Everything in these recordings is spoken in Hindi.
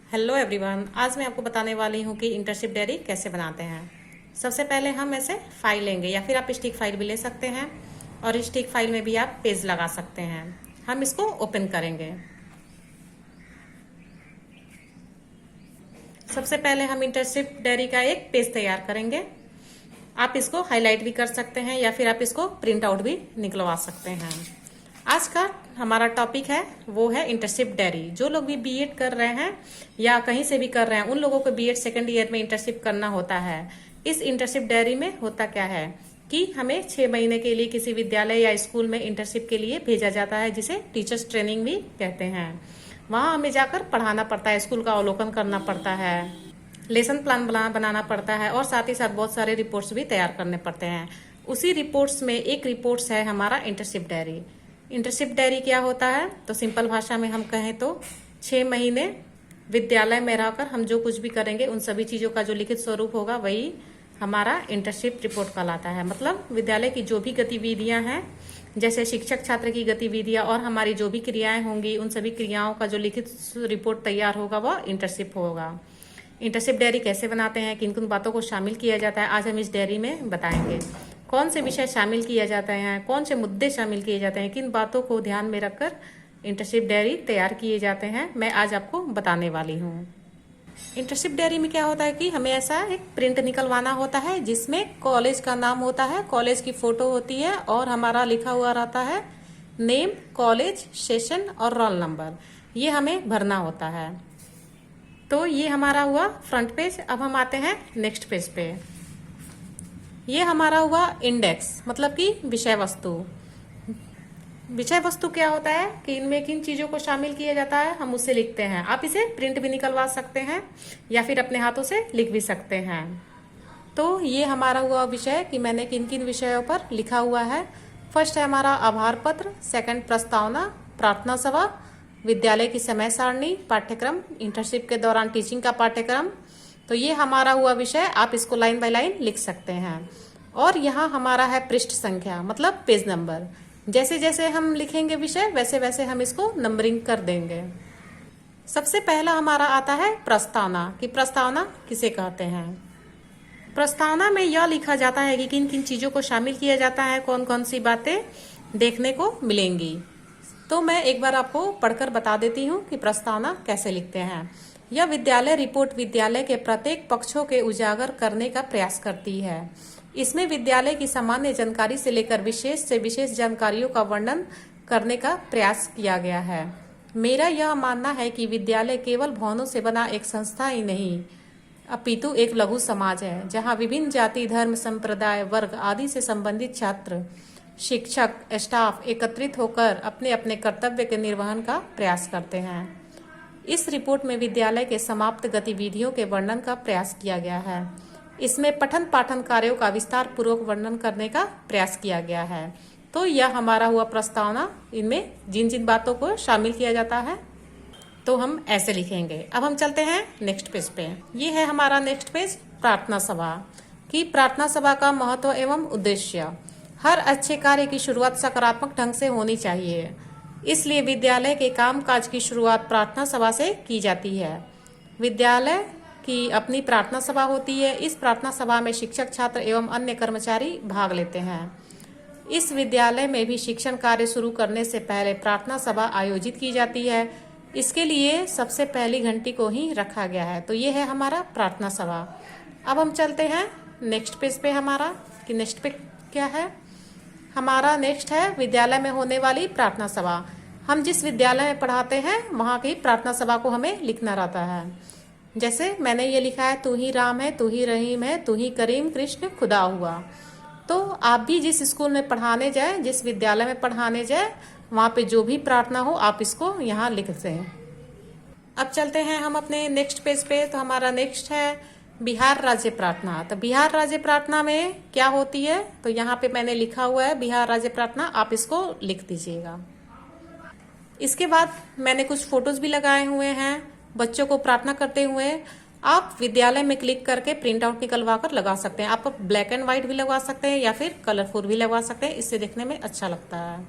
हेलो एवरीवन, आज मैं आपको बताने वाली हूँ कि इंटर्नशिप डायरी कैसे बनाते हैं। सबसे पहले हम ऐसे फाइल लेंगे या फिर आप स्टिक फाइल भी ले सकते हैं और स्टिक फाइल में भी आप पेज लगा सकते हैं। हम इसको ओपन करेंगे। सबसे पहले हम इंटर्नशिप डायरी का एक पेज तैयार करेंगे। आप इसको हाईलाइट भी कर सकते हैं या फिर आप इसको प्रिंट आउट भी निकलवा सकते हैं। आज का हमारा टॉपिक है वो है इंटर्नशिप डायरी। जो लोग भी बीएड कर रहे हैं या कहीं से भी कर रहे हैं उन लोगों को बीएड सेकेंड ईयर में इंटर्नशिप करना होता है। इस इंटर्नशिप डायरी में होता क्या है कि हमें 6 महीने के लिए किसी विद्यालय या स्कूल में इंटर्नशिप के लिए भेजा जाता है, जिसे टीचर्स ट्रेनिंग भी कहते हैं। वहां हमें जाकर पढ़ाना पड़ता है, स्कूल का अवलोकन करना पड़ता है, लेसन प्लान बनाना पड़ता है और साथ ही साथ बहुत सारे रिपोर्ट्स भी तैयार करने पड़ते हैं। उसी रिपोर्ट्स में एक रिपोर्ट्स है हमारा इंटर्नशिप डायरी। इंटर्नशिप डायरी क्या होता है तो सिंपल भाषा में हम कहें तो 6 महीने विद्यालय में रहकर हम जो कुछ भी करेंगे उन सभी चीजों का जो लिखित स्वरूप होगा वही हमारा इंटर्नशिप रिपोर्ट कहलाता है। मतलब विद्यालय की जो भी गतिविधियां हैं, जैसे शिक्षक छात्र की गतिविधियां और हमारी जो भी क्रियाएं होंगी, उन सभी क्रियाओं का जो लिखित रिपोर्ट तैयार होगा वह इंटर्नशिप होगा। इंटर्नशिप डायरी कैसे बनाते हैं, किन किन बातों को शामिल किया जाता है, आज हम इस डायरी में बताएंगे। कौन से विषय शामिल किए जाते हैं, कौन से मुद्दे शामिल किए जाते हैं, किन बातों को ध्यान में रखकर इंटर्नशिप डायरी तैयार किए जाते हैं, मैं आज आपको बताने वाली हूँ। इंटर्नशिप डायरी में क्या होता है कि हमें ऐसा एक प्रिंट निकलवाना होता है जिसमें कॉलेज का नाम होता है, कॉलेज की फोटो होती है और हमारा लिखा हुआ रहता है नेम, कॉलेज, सेशन और रोल नंबर। ये हमें भरना होता है। तो ये हमारा हुआ फ्रंट पेज। अब हम आते हैं नेक्स्ट पेज पे। ये हमारा हुआ इंडेक्स, मतलब कि विषय वस्तु। विषय वस्तु क्या होता है कि इनमें किन चीजों को शामिल किया जाता है हम उसे लिखते हैं। आप इसे प्रिंट भी निकलवा सकते हैं या फिर अपने हाथों से लिख भी सकते हैं। तो ये हमारा हुआ विषय कि मैंने किन किन विषयों पर लिखा हुआ है। फर्स्ट है हमारा आभार पत्र, सेकंड प्रस्तावना, प्रार्थना सभा, विद्यालय की समय सारणी, पाठ्यक्रम, इंटर्नशिप के दौरान टीचिंग का पाठ्यक्रम। तो ये हमारा हुआ विषय, आप इसको लाइन बाय लाइन लिख सकते हैं। और यहाँ हमारा है पृष्ठ संख्या, मतलब पेज नंबर। जैसे जैसे हम लिखेंगे विषय वैसे वैसे हम इसको नंबरिंग कर देंगे। सबसे पहला हमारा आता है प्रस्तावना, कि प्रस्तावना किसे कहते हैं। प्रस्तावना में यह लिखा जाता है कि किन किन चीजों को शामिल किया जाता है, कौन कौन सी बातें देखने को मिलेंगी। तो मैं एक बार आपको पढ़कर बता देती हूँ कि प्रस्तावना कैसे लिखते हैं। यह विद्यालय रिपोर्ट विद्यालय के प्रत्येक पक्षों के उजागर करने का प्रयास करती है। इसमें विद्यालय की सामान्य जानकारी से लेकर विशेष से विशेष जानकारियों का वर्णन करने का प्रयास किया गया है। मेरा यह मानना है कि विद्यालय केवल भवनों से बना एक संस्था ही नहीं अपितु एक लघु समाज है, जहाँ विभिन्न जाति, धर्म, संप्रदाय, वर्ग आदि से संबंधित छात्र, शिक्षक, स्टाफ एकत्रित होकर अपने अपने कर्तव्य के निर्वहन का प्रयास करते हैं। इस रिपोर्ट में विद्यालय के समाप्त गतिविधियों के वर्णन का प्रयास किया गया है। इसमें पठन पाठन कार्यों का विस्तार पूर्वक वर्णन करने का प्रयास किया गया है। तो यह हमारा हुआ प्रस्तावना। इनमें जिन जिन बातों को शामिल किया जाता है तो हम ऐसे लिखेंगे। अब हम चलते हैं नेक्स्ट पेज पे। ये है हमारा नेक्स्ट पेज, प्रार्थना सभा। की प्रार्थना सभा का महत्व एवं उद्देश्य। हर अच्छे कार्य की शुरुआत सकारात्मक ढंग से होनी चाहिए, इसलिए विद्यालय के कामकाज की शुरुआत प्रार्थना सभा से की जाती है। विद्यालय की अपनी प्रार्थना सभा होती है। इस प्रार्थना सभा में शिक्षक, छात्र एवं अन्य कर्मचारी भाग लेते हैं। इस विद्यालय में भी शिक्षण कार्य शुरू करने से पहले प्रार्थना सभा आयोजित की जाती है। इसके लिए सबसे पहली घंटी को ही रखा गया है। तो ये है हमारा प्रार्थना सभा। अब हम चलते हैं नेक्स्ट पेज पे हमारा, कि नेक्स्ट पे क्या है। हमारा नेक्स्ट है विद्यालय में होने वाली प्रार्थना सभा। हम जिस विद्यालय में पढ़ाते हैं वहाँ की प्रार्थना सभा को हमें लिखना रहता है। जैसे मैंने ये लिखा है, तू ही राम है, तू ही रहीम है, तू ही करीम कृष्ण खुदा हुआ। तो आप भी जिस स्कूल में पढ़ाने जाए, जिस विद्यालय में पढ़ाने जाए, वहाँ पे जो भी प्रार्थना हो आप इसको यहाँ लिख दें। अब चलते हैं हम अपने नेक्स्ट पेज पे। तो हमारा नेक्स्ट है बिहार राज्य प्रार्थना। तो बिहार राज्य प्रार्थना में क्या होती है, तो यहाँ पे मैंने लिखा हुआ है बिहार राज्य प्रार्थना, आप इसको लिख दीजिएगा। इसके बाद मैंने कुछ फोटोज भी लगाए हुए हैं बच्चों को प्रार्थना करते हुए। आप विद्यालय में क्लिक करके प्रिंट आउट निकलवा कर लगा सकते हैं। आप ब्लैक एंड व्हाइट भी लगवा सकते हैं या फिर कलरफुल भी लगवा सकते हैं, इससे देखने में अच्छा लगता है।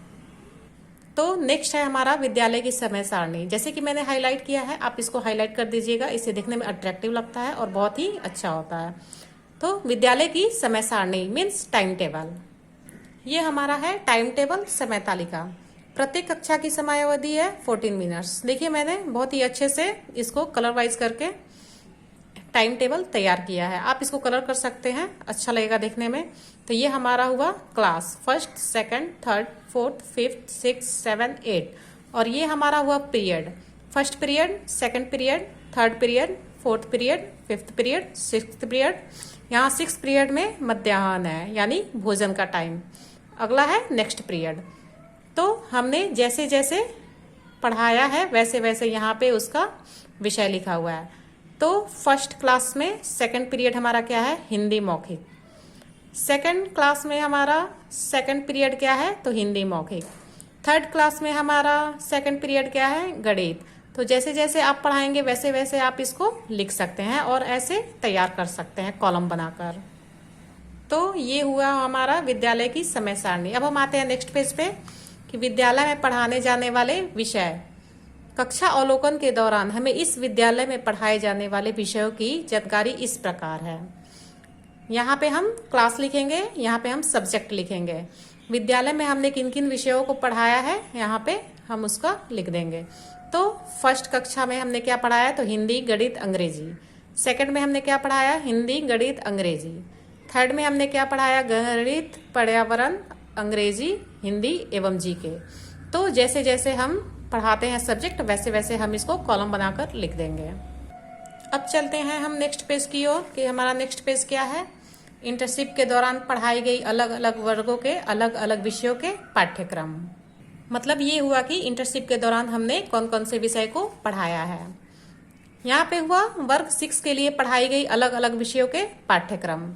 तो नेक्स्ट है हमारा विद्यालय की समय सारणी। जैसे कि मैंने हाईलाइट किया है, आप इसको हाईलाइट कर दीजिएगा, इससे देखने में अट्रैक्टिव लगता है और बहुत ही अच्छा होता है। तो विद्यालय की समय सारणी मीन्स टाइम टेबल। ये हमारा है टाइम टेबल, समय तालिका। प्रत्येक कक्षा की समयावधि है 14 मिनट्स। देखिए मैंने बहुत ही अच्छे से इसको कलर वाइज करके टाइम टेबल तैयार किया है। आप इसको कलर कर सकते हैं, अच्छा लगेगा देखने में। तो ये हमारा हुआ class, first, second, third, fourth, fifth, six, 7, 8। और ये हमारा हुआ period, first period, second period, third period, fourth period, fifth period, sixth period. यहाँ 6 पीरियड में मध्याह्न है यानी भोजन का टाइम। अगला है नेक्स्ट पीरियड। तो हमने जैसे जैसे पढ़ाया है वैसे वैसे यहाँ पे उसका विषय लिखा हुआ है। तो फर्स्ट क्लास में सेकंड पीरियड हमारा क्या है, हिंदी मौखिक। सेकंड क्लास में हमारा सेकंड पीरियड क्या है, तो हिंदी मौखिक। थर्ड क्लास में हमारा सेकंड पीरियड क्या है, गणित। तो जैसे जैसे आप पढ़ाएंगे वैसे वैसे आप इसको लिख सकते हैं और ऐसे तैयार कर सकते हैं कॉलम बनाकर। तो ये हुआ हमारा विद्यालय की समय सारणी। अब हम आते हैं नेक्स्ट पेज पे कि विद्यालय में पढ़ाने जाने वाले विषय। कक्षा अवलोकन के दौरान हमें इस विद्यालय में पढ़ाए जाने वाले विषयों की जानकारी इस प्रकार है। यहाँ पे हम क्लास लिखेंगे, यहाँ पे हम सब्जेक्ट लिखेंगे। विद्यालय में हमने किन किन विषयों को पढ़ाया है यहाँ पे हम उसका लिख देंगे। तो फर्स्ट कक्षा में हमने क्या पढ़ाया, तो हिंदी, गणित, अंग्रेजी। सेकंड में हमने क्या पढ़ाया, हिंदी, गणित, अंग्रेजी। थर्ड में हमने क्या पढ़ाया, गणित, पर्यावरण, अंग्रेजी, हिंदी एवं जीके। तो जैसे जैसे हम पढ़ाते हैं सब्जेक्ट वैसे वैसे हम इसको कॉलम बनाकर लिख देंगे। अब चलते हैं हम नेक्स्ट पेज की ओर कि हमारा नेक्स्ट पेज क्या है। इंटर्नशिप के दौरान पढ़ाई गई अलग अलग वर्गों के अलग अलग विषयों के पाठ्यक्रम। मतलब ये हुआ कि इंटर्नशिप के दौरान हमने कौन कौन से विषय को पढ़ाया है। यहाँ पे हुआ वर्ग 6 के लिए पढ़ाई गई अलग अलग विषयों के पाठ्यक्रम,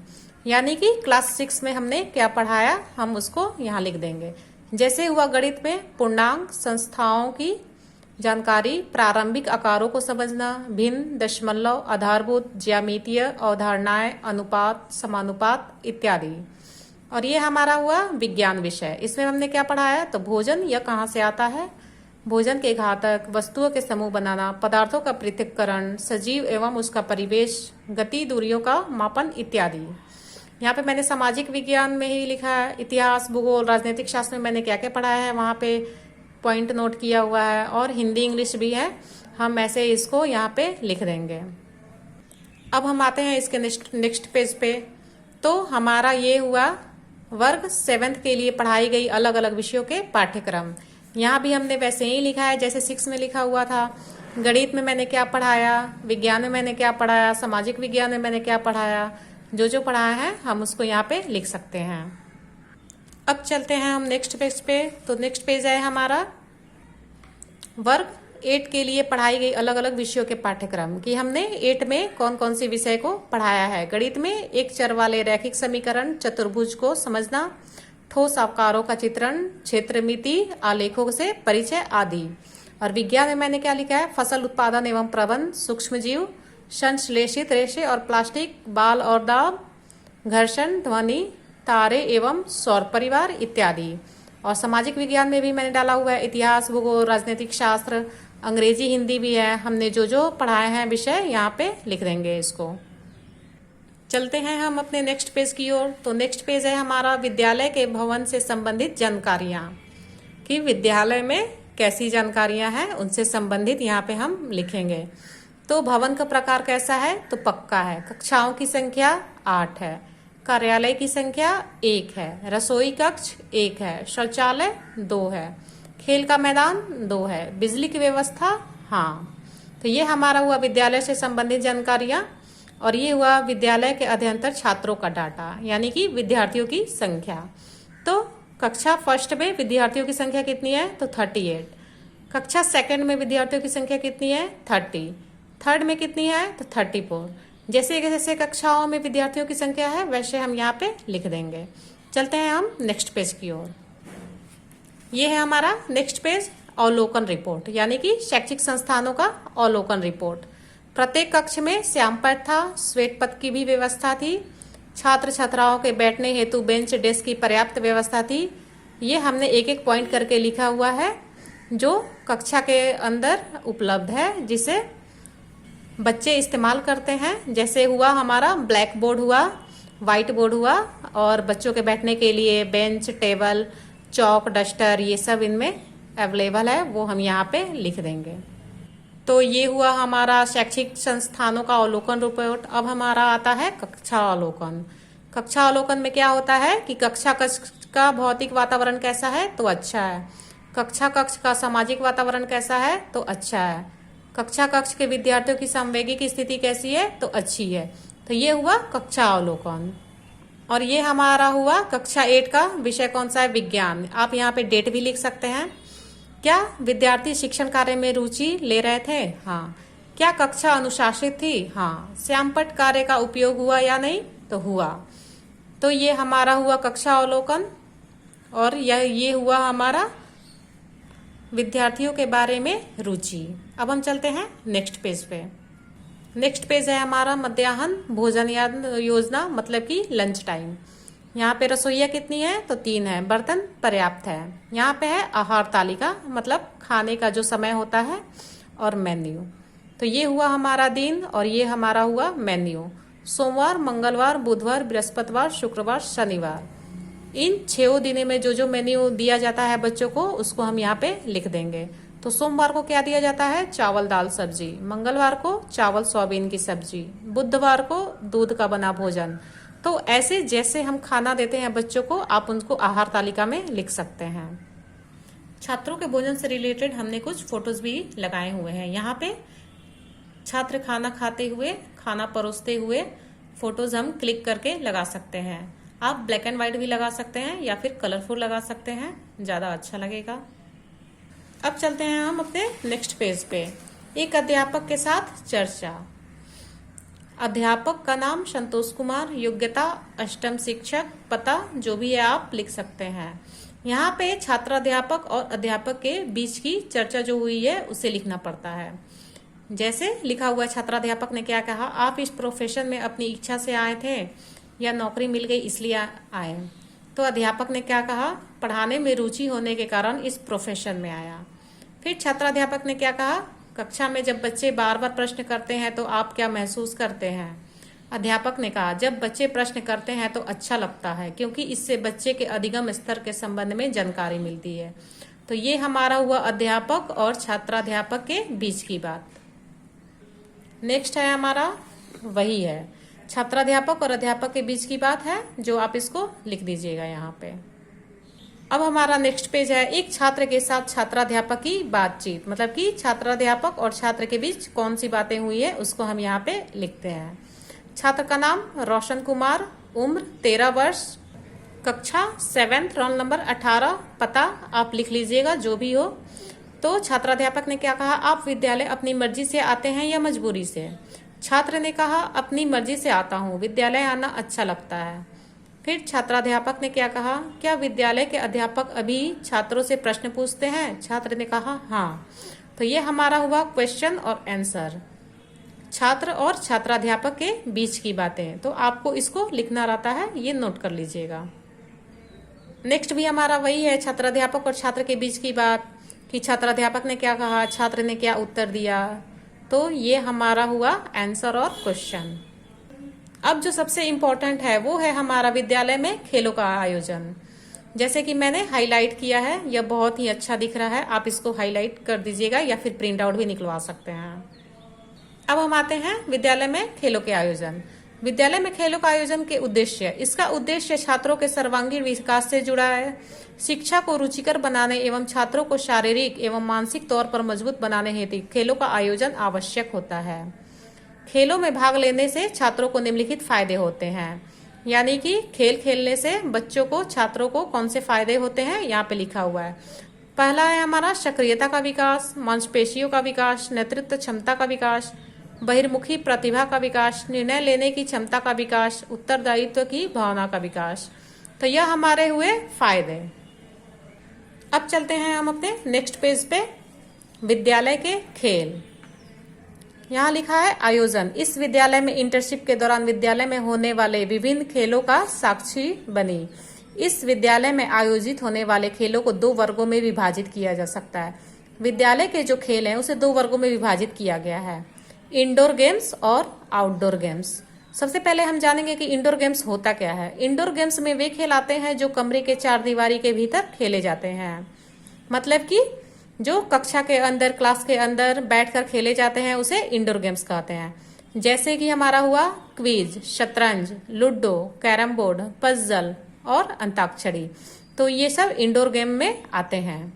यानी कि क्लास 6 में हमने क्या पढ़ाया हम उसको यहाँ लिख देंगे। जैसे हुआ गणित में पूर्णांक, संस्थाओं की जानकारी, प्रारंभिक आकारों को समझना, भिन्न, दशमलव, आधारभूत, ज्यामितीय अवधारणाएं, अनुपात, समानुपात इत्यादि। और ये हमारा हुआ विज्ञान विषय। इसमें हमने क्या पढ़ाया, तो भोजन यह कहाँ से आता है, भोजन के घातक, वस्तुओं के समूह बनाना, पदार्थों का पृथक्करण, सजीव एवं उसका परिवेश, गति दूरियों का मापन इत्यादि। यहाँ पे मैंने सामाजिक विज्ञान में ही लिखा है। इतिहास, भूगोल, राजनीतिक शास्त्र में मैंने क्या क्या पढ़ाया है वहाँ पे पॉइंट नोट किया हुआ है। और हिंदी, इंग्लिश भी है, हम ऐसे इसको यहाँ पे लिख देंगे। अब हम आते हैं इसके नेक्स्ट पेज पे। तो हमारा ये हुआ वर्ग 7 के लिए पढ़ाई गई अलग अलग विषयों के पाठ्यक्रम। यहाँ भी हमने वैसे ही लिखा है जैसे 6 में लिखा हुआ था। गणित में मैंने क्या पढ़ाया, विज्ञान में मैंने क्या पढ़ाया, सामाजिक विज्ञान में मैंने क्या पढ़ाया, जो पढ़ाया है हम उसको यहाँ पे लिख सकते हैं। अब चलते हैं हम नेक्स्ट पेज पे। तो नेक्स्ट पेज है हमारा वर्ग 8 के लिए पढ़ाई गई अलग अलग विषयों के पाठ्यक्रम कि हमने 8 में कौन कौन सी विषय को पढ़ाया है। गणित में एक चर वाले रैखिक समीकरण, चतुर्भुज को समझना, ठोस आकारों का चित्रण, क्षेत्रमिति, आलेखों से परिचय आदि। और विज्ञान में मैंने क्या लिखा है, फसल उत्पादन एवं प्रबंधन, सूक्ष्मजीव, संश्लेषित रेशे और प्लास्टिक, बाल और दाब, घर्षण, ध्वनि, तारे एवं सौर परिवार इत्यादि। और सामाजिक विज्ञान में भी मैंने डाला हुआ है इतिहास, भूगोल, राजनीतिक शास्त्र, अंग्रेजी, हिंदी भी है। हमने जो पढ़ाए हैं विषय यहाँ पे लिख देंगे इसको। चलते हैं हम अपने नेक्स्ट पेज की ओर। तो नेक्स्ट पेज है हमारा विद्यालय के भवन से संबंधित जानकारियाँ कि विद्यालय में कैसी जानकारियाँ हैं उनसे संबंधित यहाँ पे हम लिखेंगे। तो भवन का प्रकार कैसा है, तो पक्का है। कक्षाओं की संख्या 8 है। कार्यालय की संख्या 1 है। रसोई कक्ष 1 है। शौचालय 2 है। खेल का मैदान 2 है। बिजली की व्यवस्था, हाँ। तो ये हमारा हुआ विद्यालय से संबंधित जानकारियाँ। और ये हुआ विद्यालय के अध्ययनतर छात्रों का डाटा, यानी कि विद्यार्थियों की संख्या। तो कक्षा फर्स्ट में विद्यार्थियों की संख्या कितनी है, तो 38। कक्षा सेकंड में विद्यार्थियों की संख्या कितनी है, 30। थर्ड में कितनी है, तो 34। जैसे जैसे कक्षाओं में विद्यार्थियों की संख्या है वैसे हम यहाँ पे लिख देंगे। चलते हैं हम नेक्स्ट पेज की ओर। ये है हमारा नेक्स्ट पेज, अवलोकन रिपोर्ट, यानी कि शैक्षिक संस्थानों का अवलोकन रिपोर्ट। प्रत्येक कक्ष में श्याम पथ था, श्वेत पथ की भी व्यवस्था थी। छात्र छात्राओं के बैठने हेतु बेंच डेस्क की पर्याप्त व्यवस्था थी। ये हमने एक एक पॉइंट करके लिखा हुआ है। जो कक्षा के अंदर उपलब्ध है, जिसे बच्चे इस्तेमाल करते हैं। जैसे हुआ हमारा ब्लैक बोर्ड हुआ, वाइट बोर्ड हुआ, और बच्चों के बैठने के लिए बेंच, टेबल, चौक, डस्टर, ये सब इनमें अवेलेबल है, वो हम यहाँ पे लिख देंगे। तो ये हुआ हमारा शैक्षिक संस्थानों का अवलोकन रिपोर्ट। अब हमारा आता है कक्षा अवलोकन। कक्षा अवलोकन में क्या होता है कि कक्षा कक्ष का भौतिक वातावरण कैसा है, तो अच्छा है। कक्षा कक्ष का सामाजिक वातावरण कैसा है, तो अच्छा है। कक्षा कक्ष के विद्यार्थियों की सांवेगिक स्थिति कैसी है, तो अच्छी है। तो ये हुआ कक्षा अवलोकन। और ये हमारा हुआ कक्षा 8 का विषय कौन सा है, विज्ञान। आप यहाँ पे डेट भी लिख सकते हैं। क्या विद्यार्थी शिक्षण कार्य में रुचि ले रहे थे, हाँ। क्या कक्षा अनुशासित थी, हाँ। श्यामपट्ट कार्य का उपयोग हुआ या नहीं, तो हुआ। तो ये हमारा हुआ कक्षा अवलोकन। और ये हुआ हमारा विद्यार्थियों के बारे में रुचि। अब हम चलते हैं नेक्स्ट पेज पे। नेक्स्ट पेज है हमारा मध्याह्न भोजन योजना, मतलब कि लंच टाइम। यहाँ पे रसोइया कितनी है, तो 3 है। बर्तन पर्याप्त है। यहाँ पे है आहार तालिका, मतलब खाने का जो समय होता है, और मेन्यू। तो ये हुआ हमारा दिन, और ये हमारा हुआ मेन्यू। सोमवार, मंगलवार, बुधवार, बृहस्पतिवार, शुक्रवार, शनिवार, इन 6 दिनों में जो जो मेन्यू दिया जाता है बच्चों को, उसको हम यहाँ पे लिख देंगे। तो सोमवार को क्या दिया जाता है, चावल दाल सब्जी। मंगलवार को चावल सोयाबीन की सब्जी। बुधवार को दूध का बना भोजन। तो ऐसे जैसे हम खाना देते हैं बच्चों को, आप उनको आहार तालिका में लिख सकते हैं। छात्रों के भोजन से रिलेटेड हमने कुछ फोटोज भी लगाए हुए हैं। यहाँ पे छात्र खाना खाते हुए, खाना परोसते हुए फोटोज हम क्लिक करके लगा सकते हैं। आप ब्लैक एंड व्हाइट भी लगा सकते हैं या फिर कलरफुल लगा सकते हैं, ज्यादा अच्छा लगेगा। अब चलते हैं हम अपने नेक्स्ट पेज पे। एक अध्यापक के साथ चर्चा। अध्यापक का नाम संतोष कुमार, योग्यता अष्टम शिक्षक, पता जो भी है आप लिख सकते हैं। यहाँ पे छात्राध्यापक और अध्यापक के बीच की चर्चा जो हुई है उसे लिखना पड़ता है। जैसे लिखा हुआ छात्राध्यापक ने क्या कहा, आप इस प्रोफेशन में अपनी इच्छा से आए थे या नौकरी मिल गई इसलिए आए। तो अध्यापक ने क्या कहा, पढ़ाने में रुचि होने के कारण इस प्रोफेशन में आया। फिर छात्राध्यापक ने क्या कहा, कक्षा में जब बच्चे बार बार प्रश्न करते हैं तो आप क्या महसूस करते हैं। अध्यापक ने कहा, जब बच्चे प्रश्न करते हैं तो अच्छा लगता है, क्योंकि इससे बच्चे के अधिगम स्तर के संबंध में जानकारी मिलती है। तो ये हमारा हुआ अध्यापक और छात्राध्यापक के बीच की बात। नेक्स्ट है हमारा वही है, छात्राध्यापक और अध्यापक के बीच की बात है, जो आप इसको लिख दीजिएगा यहाँ पे। अब हमारा नेक्स्ट पेज है, एक छात्र के साथ छात्राध्यापक की बातचीत, मतलब कि छात्राध्यापक और छात्र के बीच कौन सी बातें हुई है उसको हम यहाँ पे लिखते हैं। छात्र का नाम रोशन कुमार, उम्र 13 वर्ष, कक्षा 7, रोल नंबर 18, पता आप लिख लीजिएगा जो भी हो। तो छात्राध्यापक ने क्या कहा, आप विद्यालय अपनी मर्जी से आते हैं या मजबूरी से। छात्र ने कहा, अपनी मर्जी से आता हूँ, विद्यालय आना अच्छा लगता है। फिर छात्राध्यापक ने क्या कहा, क्या विद्यालय के अध्यापक अभी छात्रों से प्रश्न पूछते हैं। छात्र ने कहा हाँ। तो ये हमारा हुआ क्वेश्चन और आंसर, छात्र और छात्राध्यापक के बीच की बातें। तो आपको इसको लिखना रहता है, ये नोट कर लीजिएगा। नेक्स्ट भी हमारा वही है, छात्राध्यापक और छात्र के बीच की बात, कि छात्राध्यापक ने क्या कहा, छात्र ने क्या उत्तर दिया। तो ये हमारा हुआ आंसर और क्वेश्चन। अब जो सबसे इम्पोर्टेंट है वो है हमारा विद्यालय में खेलों का आयोजन। जैसे कि मैंने हाईलाइट किया है, यह बहुत ही अच्छा दिख रहा है, आप इसको हाईलाइट कर दीजिएगा या फिर प्रिंट आउट भी निकलवा सकते हैं। अब हम आते हैं विद्यालय में खेलों के आयोजन। विद्यालय में खेलों का आयोजन के उद्देश्य, इसका उद्देश्य छात्रों के सर्वांगीण विकास से जुड़ा है, शिक्षा को रुचिकर बनाने एवं छात्रों को शारीरिक एवं मानसिक तौर पर मजबूत बनाने हेतु खेलों का आयोजन आवश्यक होता है। खेलों में भाग लेने से छात्रों को निम्नलिखित फायदे होते हैं, यानी कि खेल खेलने से बच्चों को, छात्रों को कौन से फायदे होते हैं यहाँ पे लिखा हुआ है। पहला है हमारा सक्रियता का विकास, मांसपेशियों का विकास, नेतृत्व क्षमता का विकास, बहिर्मुखी प्रतिभा का विकास, निर्णय लेने की क्षमता का विकास, उत्तरदायित्व की भावना का विकास। तो यह हमारे हुए फायदे। अब चलते हैं हम अपने नेक्स्ट पेज पे, विद्यालय के खेल। यहाँ लिखा है आयोजन, इस विद्यालय में इंटर्नशिप के दौरान विद्यालय में होने वाले विभिन्न खेलों का साक्षी बनी। इस विद्यालय में आयोजित होने वाले खेलों को 2 वर्गों में विभाजित किया जा सकता है। विद्यालय के जो खेल हैं उसे 2 वर्गों में विभाजित किया गया है, इंडोर गेम्स और आउटडोर गेम्स। सबसे पहले हम जानेंगे कि इंडोर गेम्स होता क्या है। इंडोर गेम्स में वे खेल आते हैं जो कमरे के 4 दीवारी के भीतर खेले जाते हैं, मतलब कि जो कक्षा के अंदर, क्लास के अंदर बैठकर खेले जाते हैं उसे इंडोर गेम्स कहते हैं। जैसे कि हमारा हुआ क्विज, शतरंज, लूडो, कैरम बोर्ड, पजल और अंताक्षरी। तो ये सब इंडोर गेम में आते हैं।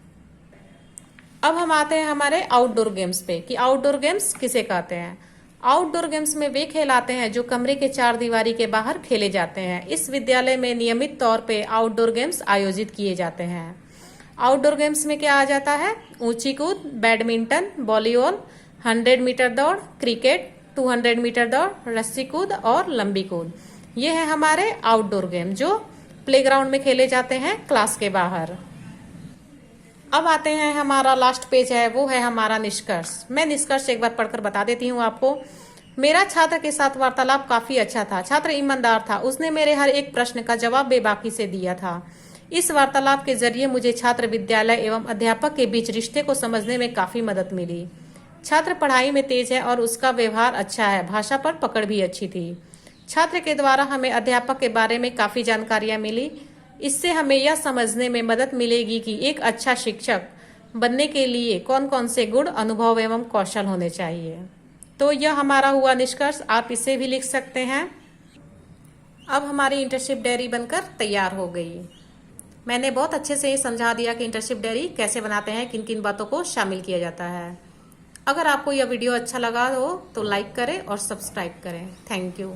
अब हम आते हैं हमारे आउटडोर गेम्स पे कि आउटडोर गेम्स किसे कहते हैं। आउटडोर गेम्स में वे खेल आते हैं जो कमरे के 4 दीवारी के बाहर खेले जाते हैं। इस विद्यालय में नियमित तौर पे आउटडोर गेम्स आयोजित किए जाते हैं। आउटडोर गेम्स में क्या आ जाता है? ऊंची कूद, बैडमिंटन, वॉलीबॉल, 100 मीटर दौड़, क्रिकेट, 200 मीटर दौड़, रस्सी कूद और लंबी कूद। ये है हमारे आउटडोर गेम जो प्लेग्राउंड में खेले जाते हैं क्लास के बाहर। अब आते हैं, हमारा लास्ट पेज है वो है हमारा निष्कर्ष। मैं निष्कर्ष एक बार पढ़कर बता देती हूँ आपको। मेरा छात्र के साथ वार्तालाप काफी अच्छा था। छात्र ईमानदार था, उसने मेरे हर एक प्रश्न का जवाब बेबाकी से दिया था। इस वार्तालाप के जरिए मुझे छात्र, विद्यालय एवं अध्यापक के बीच रिश्ते को समझने में काफी मदद मिली। छात्र पढ़ाई में तेज है और उसका व्यवहार अच्छा है, भाषा पर पकड़ भी अच्छी थी। छात्र के द्वारा हमें अध्यापक के बारे में काफी जानकारियां मिली। इससे हमें यह समझने में मदद मिलेगी कि एक अच्छा शिक्षक बनने के लिए कौन कौन से गुण, अनुभव एवं कौशल होने चाहिए। तो यह हमारा हुआ निष्कर्ष, आप इसे भी लिख सकते हैं। अब हमारी इंटर्नशिप डायरी बनकर तैयार हो गई। मैंने बहुत अच्छे से समझा दिया कि इंटर्नशिप डायरी कैसे बनाते हैं, किन किन बातों को शामिल किया जाता है। अगर आपको यह वीडियो अच्छा लगा हो तो लाइक करें और सब्सक्राइब करें। Thank you.